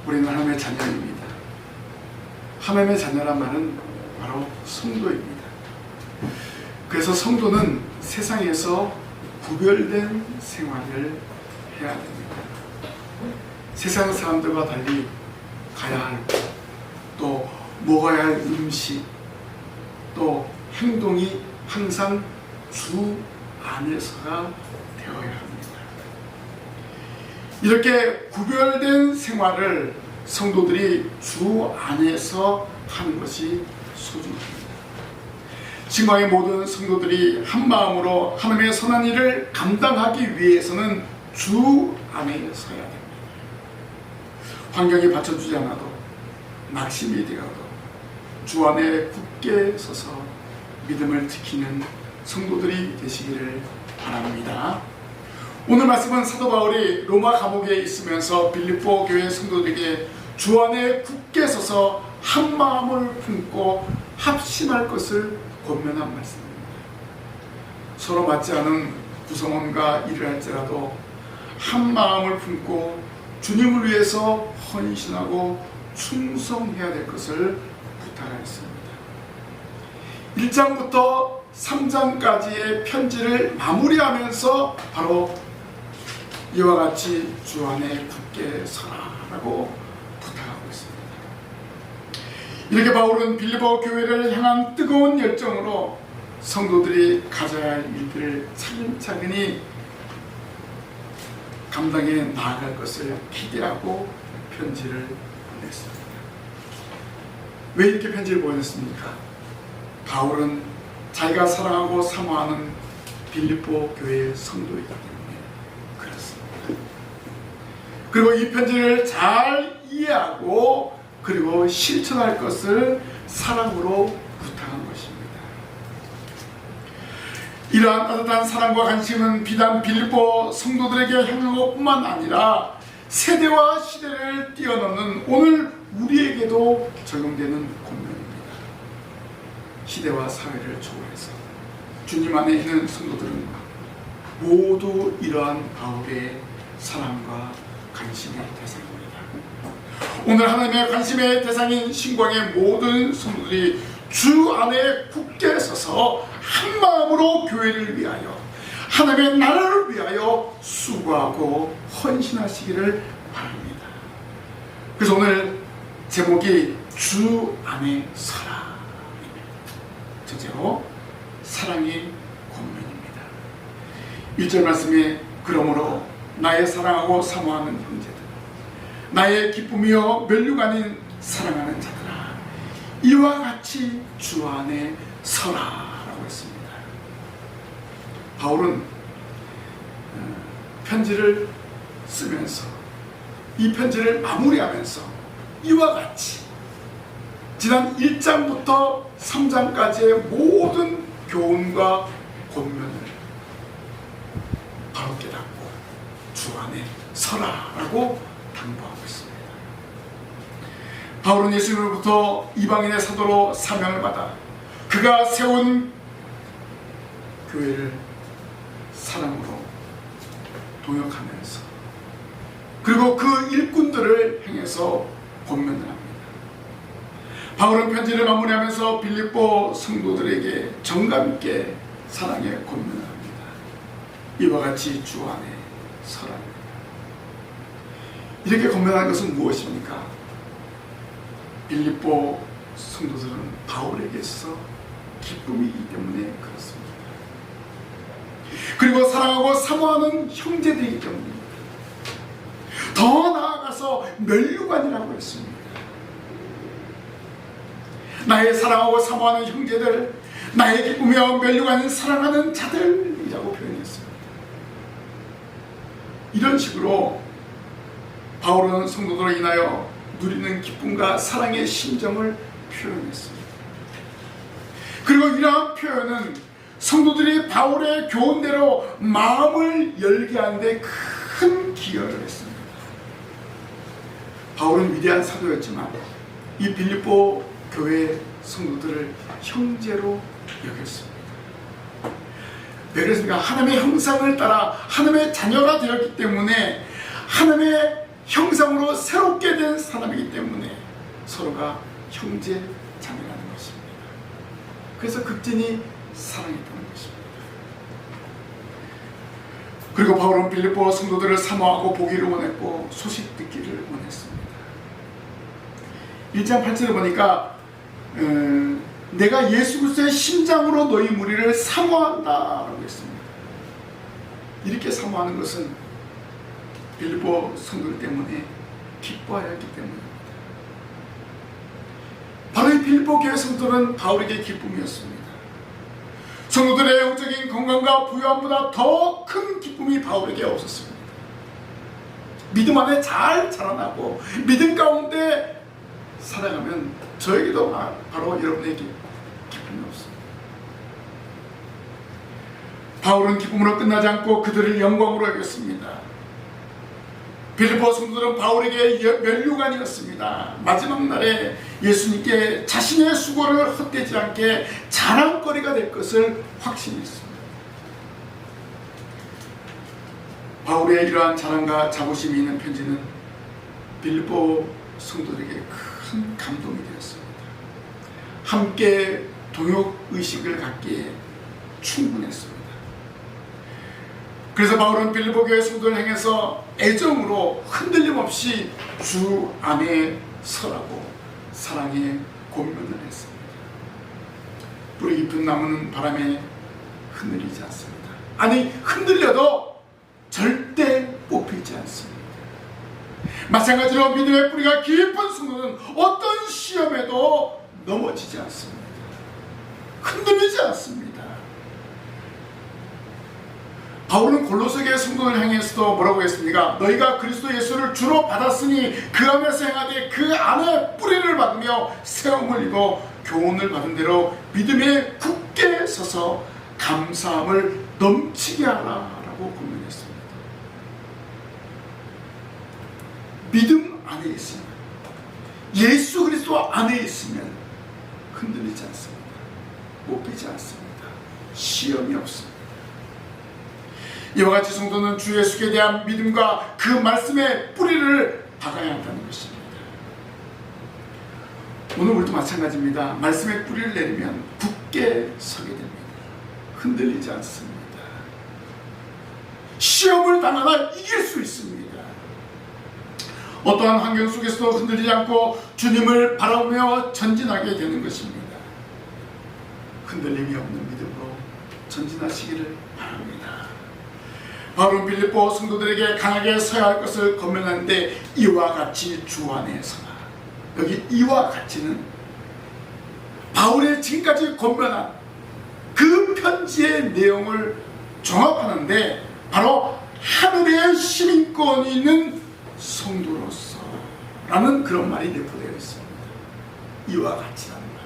우리는 하나님의 자녀입니다. 하나님의 자녀란 말은 바로 성도입니다. 그래서 성도는 세상에서 구별된 생활을 해야 됩니다. 세상 사람들과 달리 가야 할 곳, 또 먹어야 할 음식, 또 행동이 항상 주 안에서가 되어야 합니다. 이렇게 구별된 생활을 성도들이 주 안에서 하는 것이 소중합니다. 지금의 모든 성도들이 한 마음으로 하나님의 선한 일을 감당하기 위해서는 주 안에 서야 됩니다. 환경이 받쳐주지 않아도, 낙심이 되어도 주 안에 굳게 서서 믿음을 지키는 성도들이 되시기를 바랍니다. 오늘 말씀은 사도 바울이 로마 감옥에 있으면서 빌립보 교회 성도들에게 주 안에 굳게 서서 한 마음을 품고 합심할 것을 권면한 말씀입니다. 서로 맞지 않은 구성원과 일을 할지라도 한 마음을 품고 주님을 위해서 헌신하고 충성해야 될 것을 부탁하였습니다. 1장부터 3장까지의 편지를 마무리하면서 바로 이와 같이 주 안에 굳게 서라라고 부탁하고 있습니다. 이렇게 바울은 빌립보 교회를 향한 뜨거운 열정으로 성도들이 가져야 할 일들을 차근차근히 감당해 나아갈 것을 기대하고 편지를 보냈습니다. 왜 이렇게 편지를 보냈습니까? 바울은 자기가 사랑하고 사모하는 빌립보 교회의 성도이기 때문에 그렇습니다. 그리고 이 편지를 잘 이해하고 그리고 실천할 것을 사랑으로 부탁한 것입니다. 이러한 따뜻한 사랑과 관심은 비단 빌립보 성도들에게 향한 것뿐만 아니라 세대와 시대를 뛰어넘는 오늘 우리에게도 적용되는 권면입니다. 시대와 사회를 초월해서 주님 안에 있는 성도들은 모두 이러한 바울의 사랑과 관심의 대상입니다. 오늘 하나님의 관심의 대상인 신광의 모든 성도들이 주 안에 굳게 서서 한 마음으로 교회를 위하여 하나님의 나라를 위하여 수고하고 헌신하시기를 바랍니다. 그래서 오늘 제목이 주 안에 서라. 첫째로 사랑의 권면입니다. 1절 말씀에 그러므로 나의 사랑하고 사모하는 형제들, 나의 기쁨이요 면류가 아닌 사랑하는 자들아, 이와 같이 주 안에 서라라고 했습니다. 바울은 편지를 쓰면서 이 편지를 마무리하면서 이와 같이 지난 1장부터 3장까지의 모든 교훈과 권면을 바로 깨닫고 주 안에 서라라고 당부하고 있습니다. 바울은 예수님으로부터 이방인의 사도로 사명을 받아 그가 세운 교회를 사랑으로 동역하면서 그리고 그 일꾼들을 향해서 권면을 합니다. 바울은 편지를 마무리하면서 빌립보 성도들에게 정감있게 사랑의 권면을 합니다. 이와 같이 주 안에 서라. 이렇게 권면하는 것은 무엇입니까? 빌립보 성도들은 바울에게 있어서 기쁨이기 때문에 그렇습니다. 그리고 사랑하고 사모하는 형제들이기 때문입니다. 더 나아가서 면류관이라고 했습니다. 나의 사랑하고 사모하는 형제들, 나의 기쁨이여 면류관인 사랑하는 자들이라고 표현했습니다. 이런 식으로 바울은 성도들로 인하여 누리는 기쁨과 사랑의 심정을 표현했습니다. 그리고 이러한 표현은 성도들이 바울의 교훈대로 마음을 열게 하는데 큰 기여를 했습니다. 바울은 위대한 사도였지만 이 빌립보 교회 성도들을 형제로 여겼습니다. 왜 그랬습니까? 하나님의 형상을 따라 하나님의 자녀가 되었기 때문에 하나님의 형상으로 새롭게 된 사람이기 때문에 서로가 형제 자매라는 것입니다. 그래서 극진히 사랑했다는 것입니다. 그리고 바울은 빌립보 성도들을 사모하고 보기를 원했고 소식 듣기를 원했습니다. 1장 8절에 보니까 내가 예수 그리스도의 심장으로 너희 무리를 사모한다 라고 했습니다. 이렇게 사모하는 것은 빌립보 성도들 때문에 기뻐하여 했기 때문입니다. 바로 이 빌립보 교회 성도들은 바울에게 기쁨이었습니다. 성도들의 영적인 건강과 부유함보다 더 큰 기쁨이 바울에게 없었습니다. 믿음 안에 잘 자라나고 믿음 가운데 살아가면 저에게도 바로 여러분에게 기쁨이 없습니다. 바울은 기쁨으로 끝나지 않고 그들을 영광으로 여겼습니다. 빌립보 성도들은 바울에게 면류관이었습니다. 마지막 날에 예수님께 자신의 수고를 헛되지 않게 자랑거리가 될 것을 확신했습니다. 바울의 이러한 자랑과 자부심이 있는 편지는 빌립보 성도들에게 큰 감동이 되었습니다. 함께 동역의식을 갖기에 충분했습니다. 그래서 바울은 빌립보 교회 성도를 향해서 애정으로 흔들림 없이 주 안에 서라고 사랑의 권면을 했습니다. 뿌리 깊은 나무는 바람에 흔들리지 않습니다. 아니, 흔들려도 절대 뽑히지 않습니다. 마찬가지로 믿음의 뿌리가 깊은 성도는 어떤 시험에도 넘어지지 않습니다. 흔들리지 않습니다. 바울은 골로새 교회 성도를 향해서도 뭐라고 했습니까? 너희가 그리스도 예수를 주로 받았으니 그 안에서 행하되 그 안에 뿌리를 받으며 세움을 입어 교훈을 받은 대로 믿음에 굳게 서서 감사함을 넘치게 하라라고 권면했습니다. 믿음 안에 있으면, 예수 그리스도 안에 있으면 흔들리지 않습니다. 뽑히지 않습니다. 시험이 없습니다. 이와 같이 성도는 주 예수께 대한 믿음과 그 말씀의 뿌리를 박아야 한다는 것입니다. 오늘 우리도 마찬가지입니다. 말씀의 뿌리를 내리면 굳게 서게 됩니다. 흔들리지 않습니다. 시험을 당하나 이길 수 있습니다. 어떠한 환경 속에서도 흔들리지 않고 주님을 바라보며 전진하게 되는 것입니다. 흔들림이 없는 믿음으로 전진하시기를 바랍니다. 바울은 빌립보 성도들에게 강하게 서야 할 것을 권면하는데 이와 같이 주 안에 서라. 여기 이와 같이는 바울의 지금까지 권면한 그 편지의 내용을 종합하는데 바로 하늘의 시민권이 있는 성도로서 라는 그런 말이 내포되어 있습니다. 이와 같이라는 말.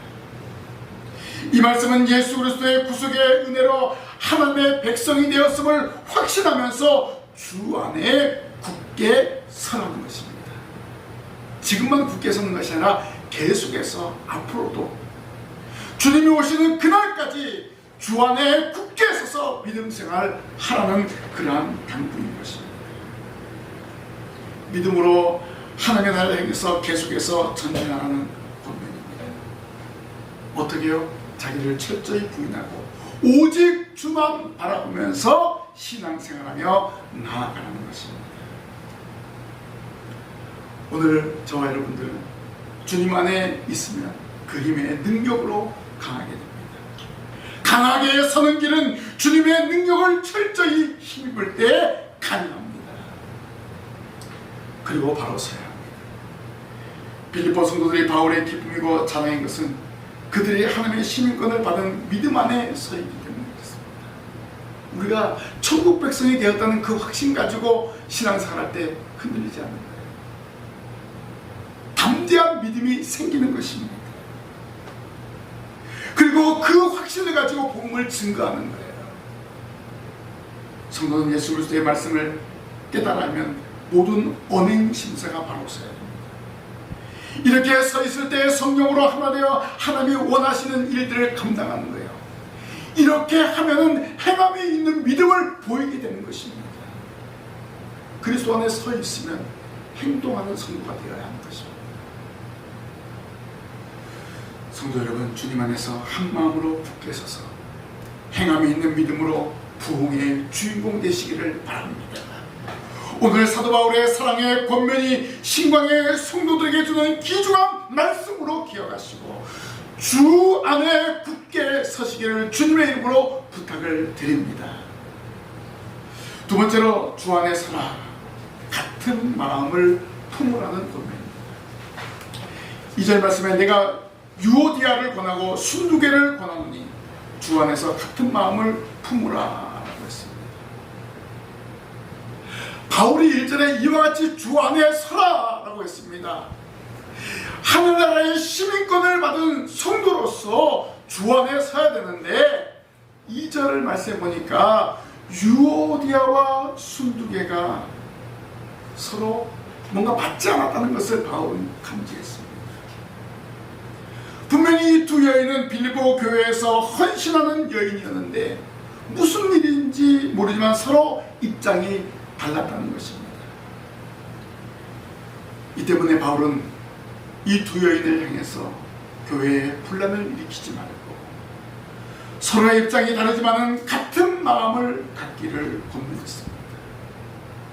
이 말씀은 예수 그리스도의 구속의 은혜로 하나님의 백성이 되었음을 확신하면서 주 안에 굳게 서라는 것입니다. 지금만 굳게 서는 것이 아니라 계속해서 앞으로도 주님이 오시는 그날까지 주 안에 굳게 서서 믿음 생활 하라는 그러한 당부인 것입니다. 믿음으로 하나님의 나라를 향해서 계속해서 전진하라는 권면입니다. 어떻게요? 자기를 철저히 부인하고 오직 주만 바라보면서 신앙생활하며 나아가는 것입니다. 오늘 저와 여러분들은 주님 안에 있으면 그 힘의 능력으로 강하게 됩니다. 강하게 서는 길은 주님의 능력을 철저히 힘입을 때 가능합니다. 그리고 바로 서야 합니다. 빌립보 성도들이 바울의 기쁨이고 자랑인 것은 그들이 하나님의 시민권을 받은 믿음 안에 서 있기 때문에 그렇습니다. 우리가 천국 백성이 되었다는 그 확신 가지고 신앙생활할 때 흔들리지 않는 거예요. 담대한 믿음이 생기는 것입니다. 그리고 그 확신을 가지고 복음을 증거하는 거예요. 성도는 예수 그리스도의 말씀을 깨달으면 모든 언행 심사가 바로 서야 됩니다. 이렇게 서 있을 때 성령으로 하나 되어 하나님이 원하시는 일들을 감당하는 거예요. 이렇게 하면은 행함이 있는 믿음을 보이게 되는 것입니다. 그리스도 안에 서 있으면 행동하는 성도가 되어야 하는 것입니다. 성도 여러분, 주님 안에서 한 마음으로 굳게 서서 행함이 있는 믿음으로 부흥의 주인공 되시기를 바랍니다. 오늘 사도 바울의 사랑의 권면이 신광의 성도들에게 주는 귀중한 말씀으로 기억하시고 주 안에 굳게 서시기를 주님의 이름으로 부탁을 드립니다. 두 번째로, 주 안에 서라. 같은 마음을 품으라는 권면입니다. 2절 말씀에 내가 유오디아를 권하고 순두개를 권하노니 주 안에서 같은 마음을 품으라 라고 했습니다. 바울이 1절에 이와 같이 주 안에 서라 라고 했습니다. 하늘나라의 시민권을 받은 성도로서 주 안에 서야 되는데 2절 말씀해 보니까 유오디아와 순두개가 서로 뭔가 맞지 않았다는 것을 바울은 감지했습니다. 분명히 이 두 여인은 빌립보 교회에서 헌신하는 여인이었는데 무슨 일인지 모르지만 서로 입장이 달랐다는 것입니다. 이 때문에 바울은 이 두 여인을 향해서 교회에 분란을 일으키지 말고 서로의 입장이 다르지만 같은 마음을 갖기를 권면했습니다.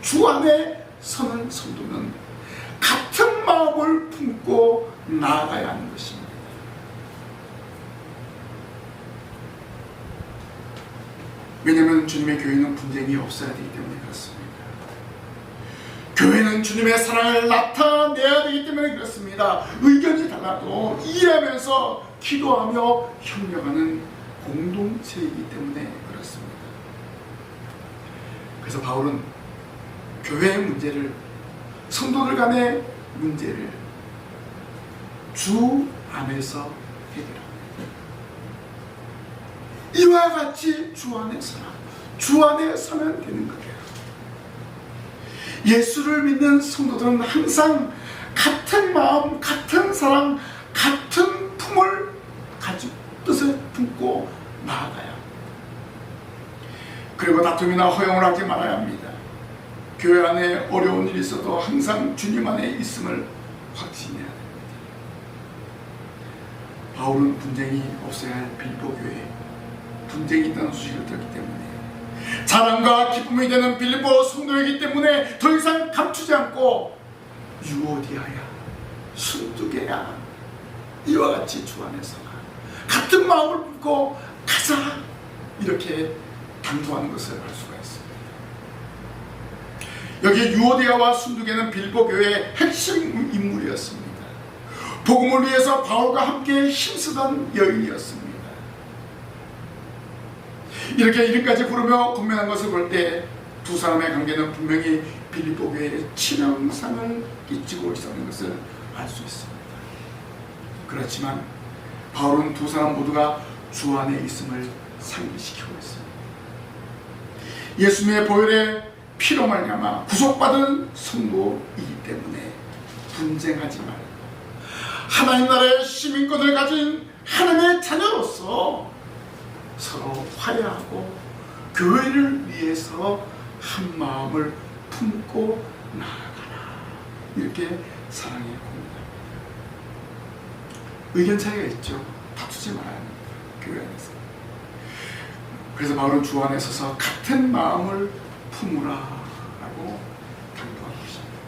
주 안에 서는 성도는 같은 마음을 품고 나아가야 하는 것입니다. 왜냐하면 주님의 교회는 분쟁이 없어야 되기 때문에 그렇습니다. 교회는 주님의 사랑을 나타내야 되기 때문에 그렇습니다. 의견이 달라도 이해하면서 기도하며 협력하는 공동체이기 때문에 그렇습니다. 그래서 바울은 교회의 문제를, 성도들 간의 문제를 주 안에서 해결합니다. 이와 같이 주 안에 서라. 주 안에 서면 되는 거예요. 예수를 믿는 성도들은 항상 같은 마음, 같은 사랑, 같은 품을 가지고 뜻을 품고 나아가야 합니다. 그리고 다툼이나 허용을 하지 말아야 합니다. 교회 안에 어려운 일이 있어도 항상 주님 안에 있음을 확신해야 됩니다. 바울은 분쟁이 없어야 할 빌립보 교회에 분쟁이 있다는 소식을 들었기 때문에 자랑과 기쁨이 되는 빌립보 성도이기 때문에 더 이상 감추지 않고 유오디아야, 순두개야, 이와 같이 주 안에 서라. 같은 마음을 품고 가자. 이렇게 당부하는 것을 알 수가 있습니다. 여기 유오디아와 순두개는 빌립보 교회의 핵심 인물이었습니다. 복음을 위해서 바울과 함께 힘쓰던 여인이었습니다. 이렇게 이름까지 부르며 권면한 것을 볼 때 두 사람의 관계는 분명히 빌립보 교회에 치명상을 끼치고 있었는 것을 알 수 있습니다. 그렇지만 바울은 두 사람 모두가 주 안에 있음을 상기시키고 있습니다. 예수님의 보혈의 피로 말미암아 구속받은 성도이기 때문에 분쟁하지 말고 하나님 나라의 시민권을 가진 하나님의 자녀로서 서로 화해하고 교회를 위해서 한 마음을 품고 나아가라. 이렇게 사랑의 공유합니다. 의견 차이가 있죠. 다투지 말아야 합니다. 교회 안에서. 그래서 바울은 주 안에 서서 같은 마음을 품으라 라고 당부하고 있습니다.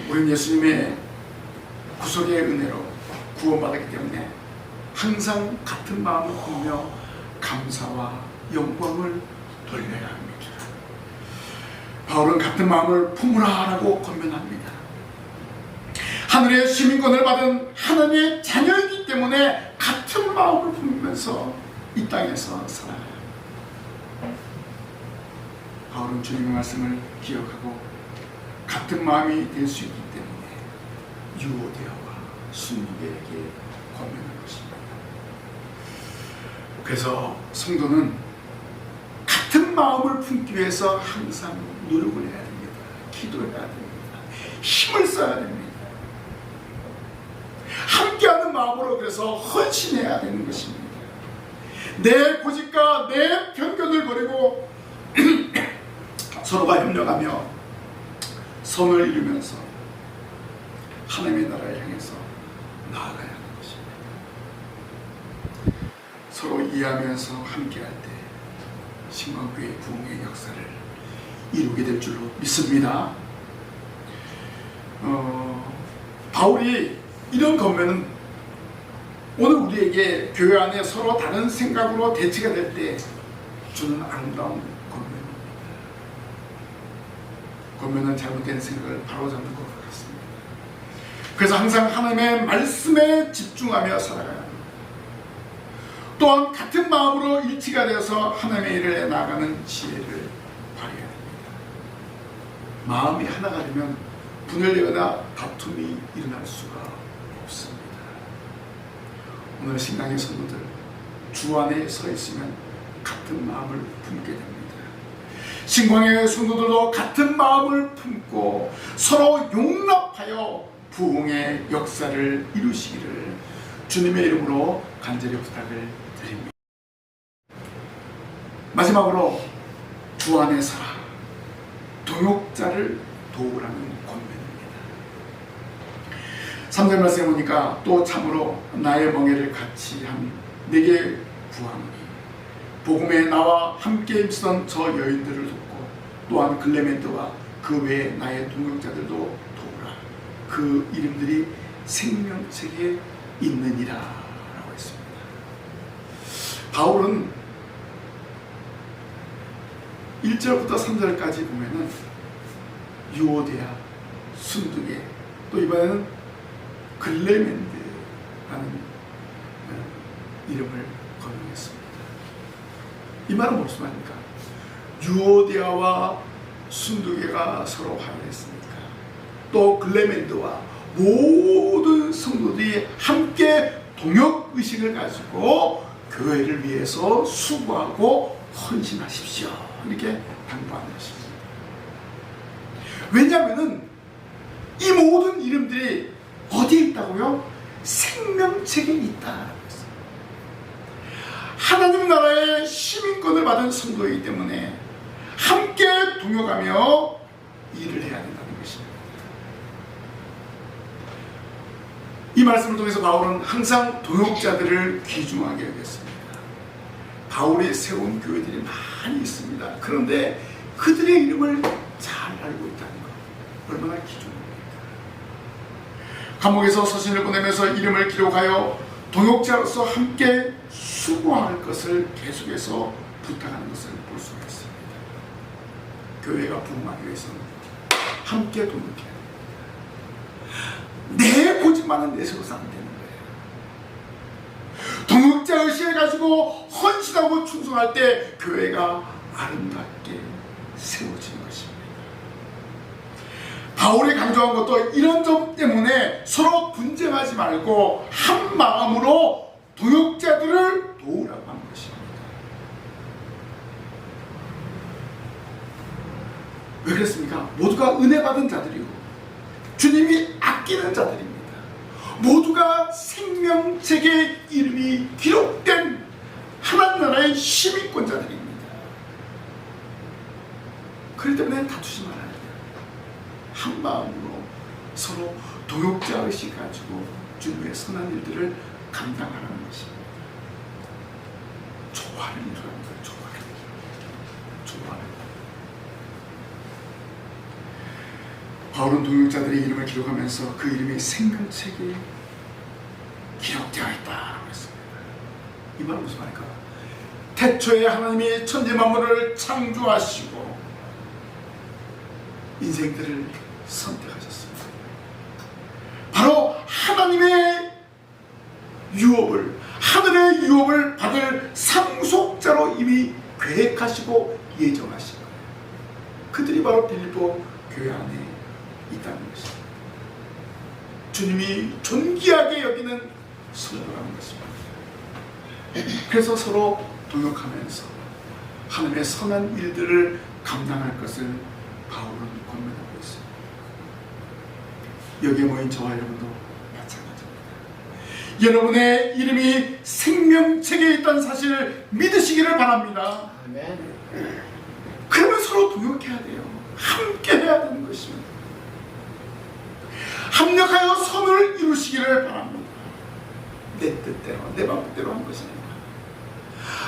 우리는 예수님의 구속의 은혜로 구원받았기 때문에 항상 같은 마음을 품으며 감사와 영광을 돌려야 합니다. 바울은 같은 마음을 품으라 라고 권면합니다. 하늘의 시민권을 받은 하나님의 자녀이기 때문에 같은 마음을 품으면서 이 땅에서 살아가야 합니다. 바울은 주님의 말씀을 기억하고 같은 마음이 될 수 있기 때문에 유오디아와 순두개에게 권면한 것입니다. 그래서 성도는 같은 마음을 품기 위해서 항상 노력을 해야 됩니다. 기도해야 됩니다. 힘을 써야 됩니다. 함께하는 마음으로 그래서 헌신해야 되는 것입니다. 내 고집과 내 편견을 버리고 서로가 협력하며 선을 이루면서 하나님의 나라를 향해서 나아가야 하는 것입니다. 서로 이해하면서 함께할 때 신광교회 부흥의 역사를 이루게 될 줄로 믿습니다. 바울이 이런 권면은 오늘 우리에게 교회 안에 서로 다른 생각으로 대치가 될 때 주는 아름다운 권면입니다. 권면은 잘못된 생각을 바로잡는 것 같습니다. 그래서 항상 하나님의 말씀에 집중하며 살아가야 합니다. 또한 같은 마음으로 일치가 되어서 하나님의 일을 해 나가는 지혜를 발휘해야 됩니다. 마음이 하나가 되면 분열되거나 다툼이 일어날 수가 없습니다. 오늘 신앙의 성도들 주 안에 서 있으면 같은 마음을 품게 됩니다. 신광의 성도들도 같은 마음을 품고 서로 용납하여 부흥의 역사를 이루시기를 주님의 이름으로 간절히 부탁을 드립니다. 마지막으로 주 안에 살아 동역자를 도우라는 권면입니다. 3절 말씀에 보니까 또 참으로 나의 멍에를 같이 한 내게 구하노니 복음에 나와 함께 있던 저 여인들을 돕고 또한 글레멘트와 그 외에 나의 동역자들도 도우라. 그 이름들이 생명책에 있느니라 라고 했습니다. 바울은 1절부터 3절까지 보면은 유오디아, 순두계, 또 이번에는 글레멘드라는 이름을 거명했습니다. 이 말은 무슨 말입니까? 유오디아와 순두계가 서로 화해했습니까? 또 글레멘드와 모든 성도들이 함께 동역의식을 가지고 교회를 위해서 수고하고 헌신하십시오. 이렇게 당부하는 것입니다. 왜냐하면 이 모든 이름들이 어디에 있다고요? 생명책에 있다라고 했어요. 하나님 나라의 시민권을 받은 성도이기 때문에 함께 동역하며 일을 해야 된다는 것입니다. 이 말씀을 통해서 바울은 항상 동역자들을 귀중하게 여겼습니다. 바울이 세운 교회들이 많이 있습니다. 그런데 그들의 이름을 잘 알고 있다는 것 얼마나 귀중합니까? 감옥에서 서신을 보내면서 이름을 기록하여 동역자로서 함께 수고할 것을 계속해서 부탁하는 것을 볼 수가 있습니다. 교회가 부흥하기 위해서는 함께 동역해야 됩니다. 내 고집만은 내세워서 안 되는 거예요. 동역자 의식을 가지고 헌신하고 충성할 때 교회가 아름답게 세워지는 것입니다. 바울이 강조한 것도 이런 점 때문에 서로 분쟁하지 말고 한 마음으로 동역자들을 도우라고 하는 것입니다. 왜 그랬습니까? 모두가 은혜 받은 자들이고 주님이 아끼는 자들입니다. 모두가 생명책에 이름이 기록된 하나님 나라의 시민권자들입니다. 그렇기 때문에 다투지 말아야 돼요. 한 마음으로 서로 동역자 의식 가지고 주님의 선한 일들을 감당하라는 것입니다. 조화를 이루라는 거예요. 조화를. 바울은 동역자들의 이름을 기록하면서 그 이름이 생명책에 기록되어 있다라고 했습니다. 이 말은 무슨 말일까? 태초에 하나님이 천지 만물을 창조하시고 인생들을 선택하셨습니다. 바로 하나님의 유업을, 하늘의 유업을 받을 상속자로 이미 계획하시고 예정하신 거예요. 그들이 바로 빌립보 교회 안에 있다는 것입니다. 주님이 존귀하게 여기는 성도라는 것입니다. 그래서 서로 동역하면서 하나님의 선한 일들을 감당할 것을 바울은 권면하고 있습니다. 여기에 모인 저와 여러분도 마찬가지입니다. 여러분의 이름이 생명책에 있다는 사실을 믿으시기를 바랍니다. 아멘. 그러면 서로 동역해야 돼요. 함께 해야 되는 것입니다. 합력하여 선을 이루시기를 바랍니다. 내 뜻대로 내 마음대로 하는 것이 아니라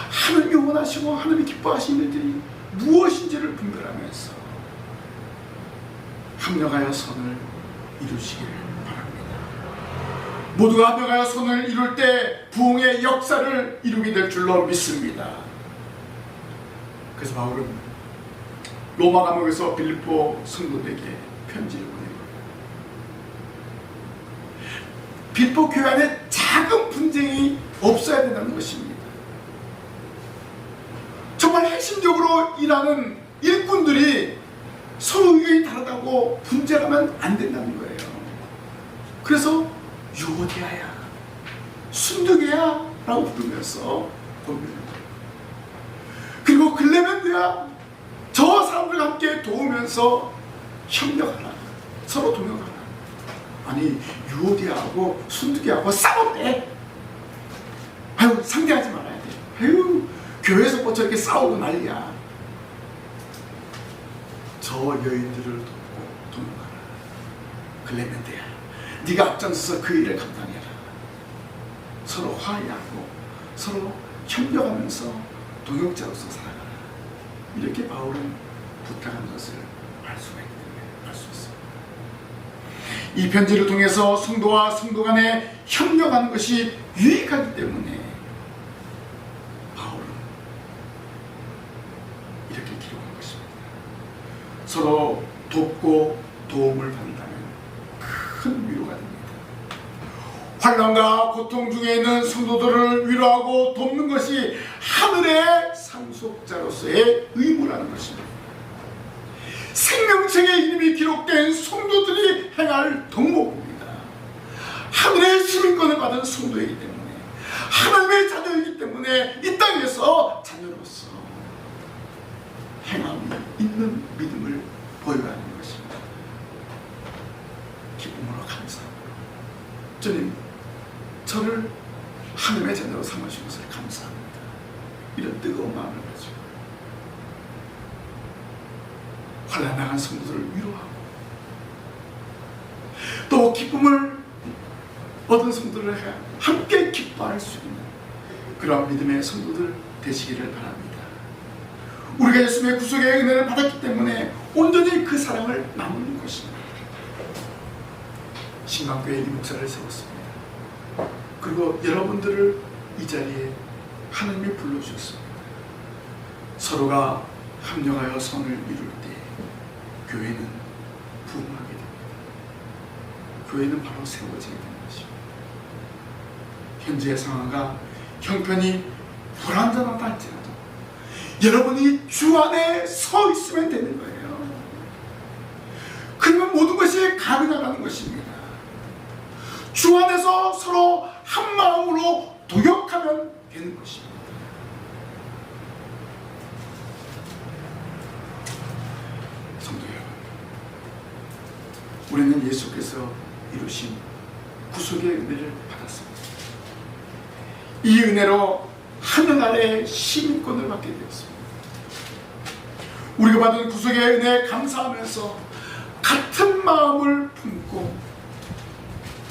하나님이 원하시고 하나님이 기뻐하시는 일들이 무엇인지를 분별하면서 합력하여 선을 이루시기를 바랍니다. 모두가 합력하여 선을 이룰 때 부흥의 역사를 이루게 될 줄로 믿습니다. 그래서 바울은 로마 감옥에서 빌립보 성도들에게 편지를 보내고 빌립보 교회 안에 작은 분쟁이 없어야 된다는 것입니다. 정말 핵심적으로 일하는 일꾼들이 서로 의견이 다르다고 분쟁하면 안 된다는 거예요. 그래서 유오디아야, 순두계야 라고 부르면서 보면, 그리고 글레멘드야, 저 사람들과 함께 도우면서 협력하라, 서로 동역하라. 아니 유오디아하고 순두계하고 싸웠대. 아유 상대하지 말아야 돼. 아유 교회에서 뭐 저렇게 싸우고 난리야. 저 여인들을 돕고 동역하라. 글레멘드야, 네가 앞장서서 그 일을 감당해라. 서로 화해하고 서로 협력하면서 동역자로서 살아가라. 이렇게 바울은 부탁한 것을 알 수가 있기 때문에 알 수 있습니다. 이 편지를 통해서 성도와 성도 간에 협력하는 것이 유익하기 때문에 바울은 이렇게 기록한 것입니다. 서로 돕고 도움을 받는다면 큰 위로가 됩니다. 환난과 고통 중에 있는 성도들을 위로하고 돕는 것이 하늘의 상속자로서의 의무라는 것입니다. 생명책의 이름이 기록된 성도들이 행할 덕목입니다. 하늘의 시민권을 받은 성도이기 때문에, 하나님의 자녀이기 때문에 이 땅에서 자녀로서 행함이 있는 믿음을 보여야 하는 것입니다. 기쁨으로 감사함으로, 주님 저를 하나님의 자녀로 삼으신 것을 감사합니다. 이런 뜨거운 마음을 가지고 환난 당한 성도들을 위로하고 또 기쁨을 얻은 성도들을 함께 기뻐할 수 있는 그러한 믿음의 성도들 되시기를 바랍니다. 우리가 예수님의 구속의 은혜를 받았기 때문에 온전히 그 사랑을 나누는 것입니다. 신강교회 이 목사를 세웠습니다. 그리고 여러분들을 이 자리에 하나님이 불러주셨습니다. 서로가 합력하여 선을 이룰 때 교회는 부흥하게 됩니다. 교회는 바로 세워지게 되는 것입니다. 현재의 상황과 형편이 불완전하다 할지라도 여러분이 주 안에 서 있으면 되는 거예요. 그러면 모든 것이 가능하다는 것입니다. 주 안에서 서로 한 마음으로 동역하면 되는 것입니다. 성도 여러분, 우리는 예수께서 이루신 구속의 은혜를 받았습니다. 이 은혜로 하늘 아래 시민권을 받게 되었습니다. 우리가 받은 구속의 은혜에 감사하면서 같은 마음을 품고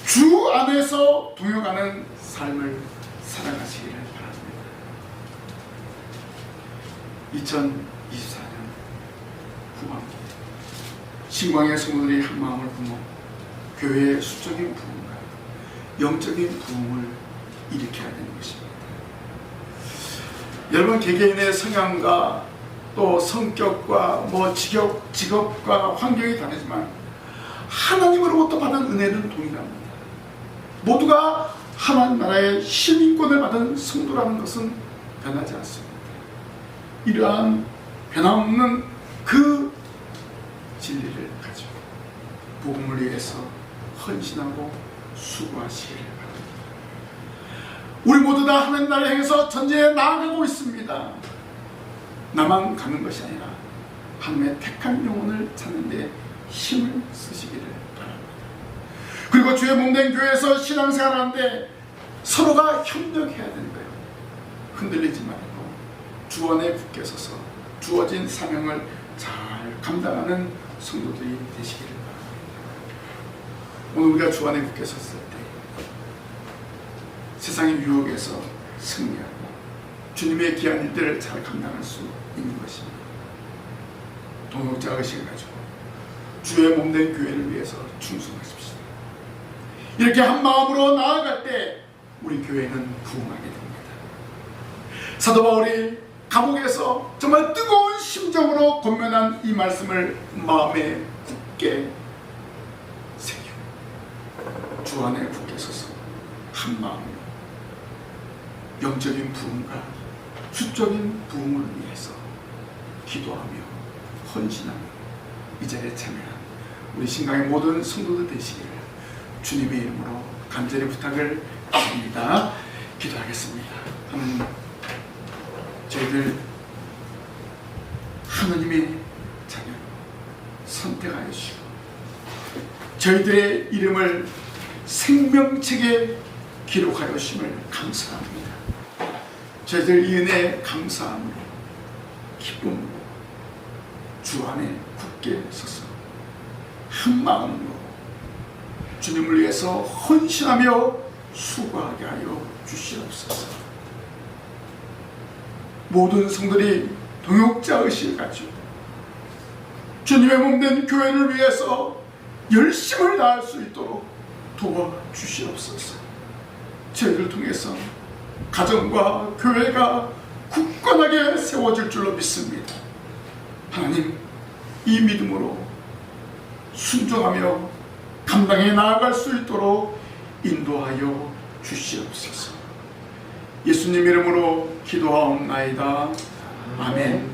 주 안에서 동역하는 삶을 살아가시기를 바랍니다. 2024년 후반기 신광의 성도들이 한 마음을 품어 교회의 수적인 부흥과 영적인 부흥을 일으켜야 되는 것입니다. 여러분 개개인의 성향과 또 성격과 직업과 환경이 다르지만 하나님으로부터 받은 은혜는 동일합니다. 모두가 하나님 나라의 시민권을 받은 성도라는 것은 변하지 않습니다. 이러한 변함없는 그 진리를 가지고 복음을 위해서 헌신하고 수고하시기를 바랍니다. 우리 모두 다 하나님 나라를 향해서 전쟁에 나아가고 있습니다. 나만 가는 것이 아니라 하나님의 택한 영혼을 찾는 데 힘을 쓰시기를 바랍니다. 그리고 주의 몸된 교회에서 신앙생활하는데 서로가 협력해야 되는 거예요. 흔들리지 말고 주 안에 굳게 서서 주어진 사명을 잘 감당하는 성도들이 되시기를 바랍니다. 오늘 우리가 주 안에 굳게 섰을 때 세상의 유혹에서 승리하고 주님의 귀한 일들을 잘 감당할 수 있는 것입니다. 동역자 의식을 가지고 주의 몸된 교회를 위해서 충성하십시오. 이렇게 한 마음으로 나아갈 때 우리 교회는 부흥하게 됩니다. 사도 바울이 감옥에서 정말 뜨거운 심정으로 권면한 이 말씀을 마음에 굳게 새기고 주 안에 굳게 서서 한 마음으로 영적인 부흥과 수적인 부흥을 위해서 기도하며 헌신하며 이 자리에 참여한 우리 신강의 모든 성도들 되시기를 주님의 이름으로 간절히 부탁을 드립니다. 기도하겠습니다. 하나님, 저희들 하나님의 자녀로 선택하여 주시고 저희들의 이름을 생명책에 기록하여 주심을 감사합니다. 저희들 이 은혜에 감사함으로 기쁨으로 주 안에 굳게 서서 한 마음으로 주님을 위해서 헌신하며 수고하게 하여 주시옵소서. 모든 성들이 동역자 의식을 가지고 주님의 몸된 교회를 위해서 열심을 다할 수 있도록 도와주시옵소서. 저희를 통해서 가정과 교회가 굳건하게 세워질 줄로 믿습니다. 하나님, 이 믿음으로 순종하며 감당해 나아갈 수 있도록 인도하여 주시옵소서. 예수님 이름으로 기도하옵나이다. 아멘.